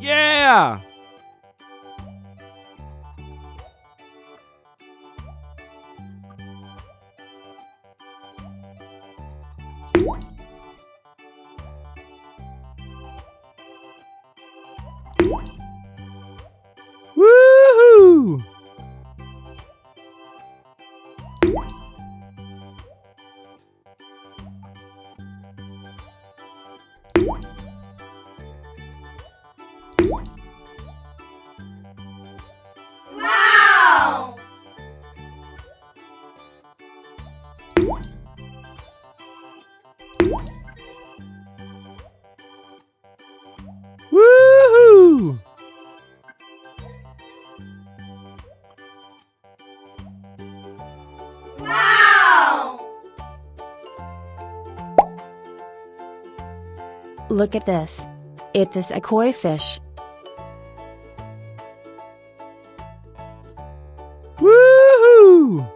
Yeah! Woohoo! Wow! Woohoo! Wow! Look at this. It is a koi fish. Woohoo!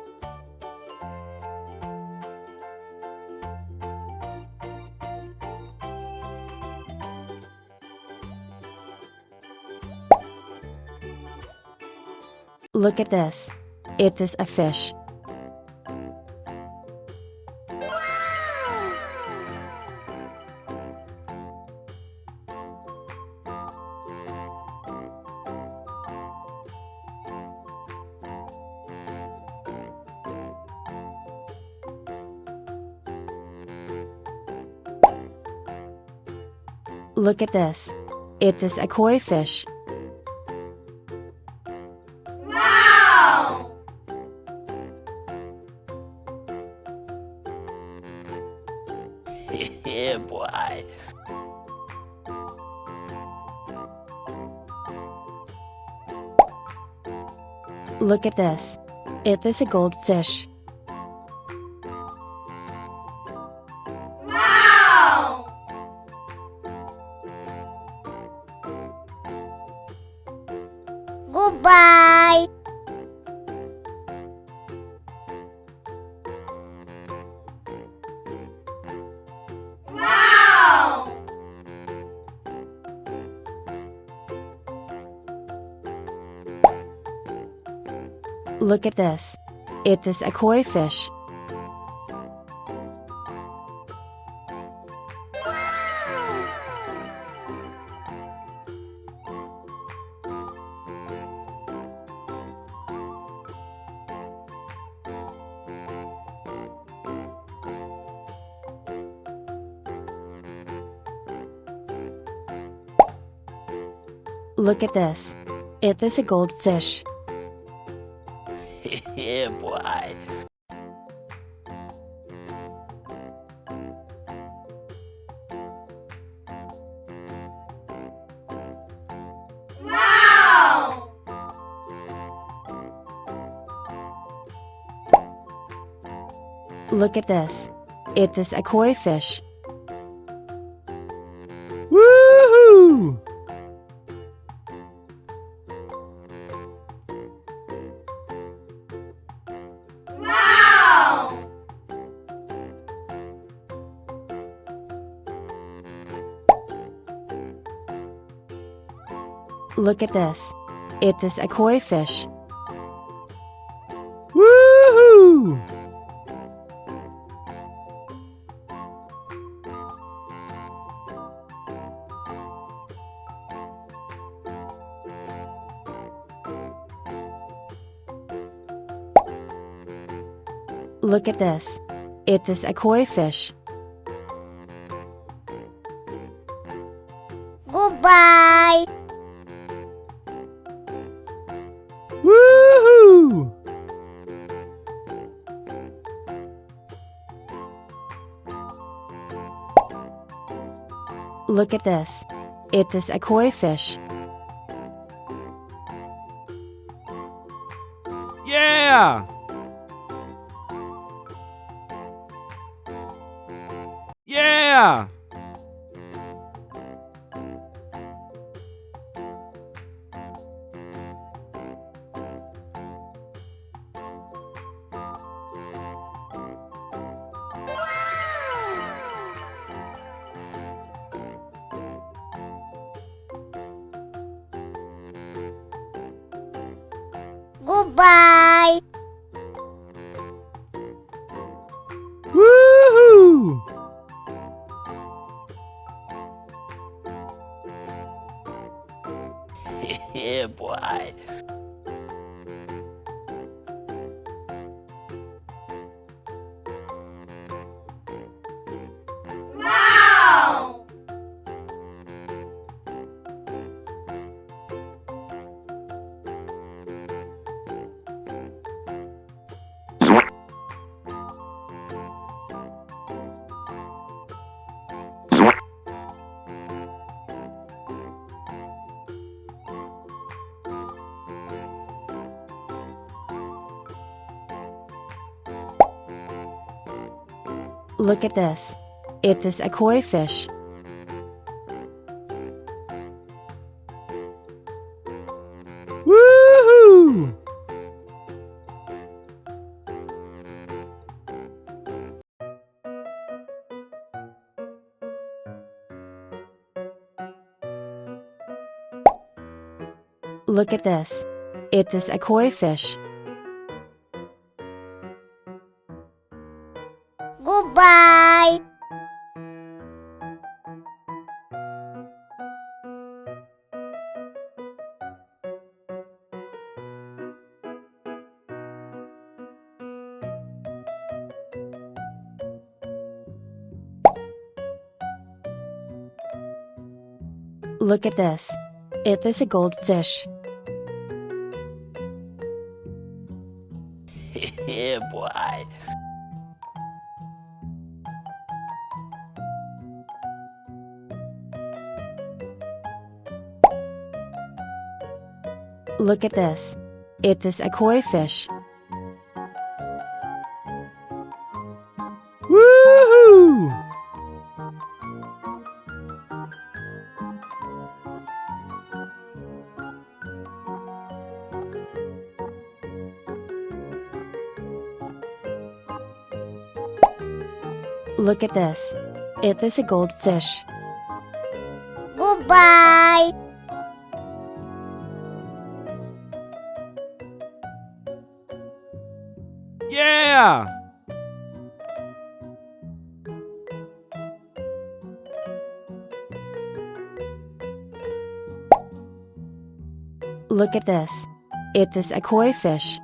Look at this. It is a fish. Look at this. It is a koi fish. Wow! Yeah, boy. Look at this. It is a goldfish. Wow! Goodbye! Wow! Look at this. It is a koi fish. Look at this. It is a goldfish. Yeah, boy. Wow! Look at this. It is a koi fish. Woohoo! Wow! Look at this. It is a koi fish. Woohoo! Look at this. It is a koi fish. Goodbye! Woohoo! Look at this. It is a koi fish. Yeah! Yeah! Goodbye. Woohoo! Yeah, boy. Wow. Look at this. It is a koi fish. Woohoo! Look at this. It is a koi fish. Goodbye. Look at this. It is a goldfish. Yeah, boy. Look at this. It is a koi fish. Woohoo! Look at this. It is a goldfish. Goodbye. Yeah! Look at this. It is a koi fish.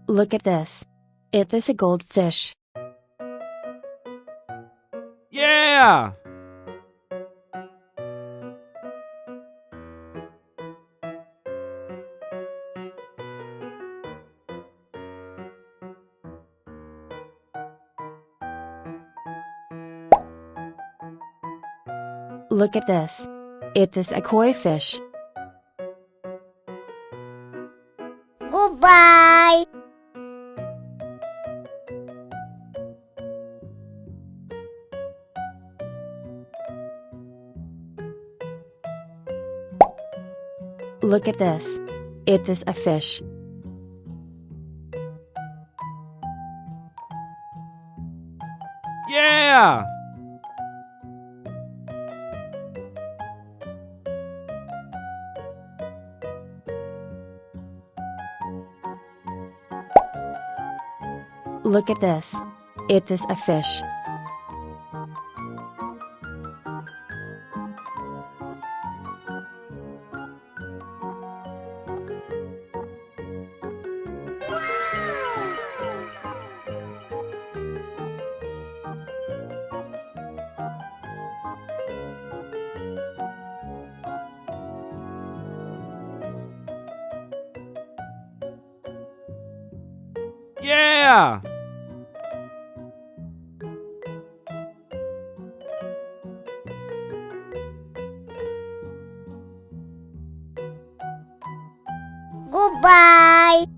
Look at this. It is a goldfish. Yeah! Look at this. It is a koi fish. Goodbye. Look at this. It is a fish. Yeah! Look at this. It is a fish. Yeah! Goodbye.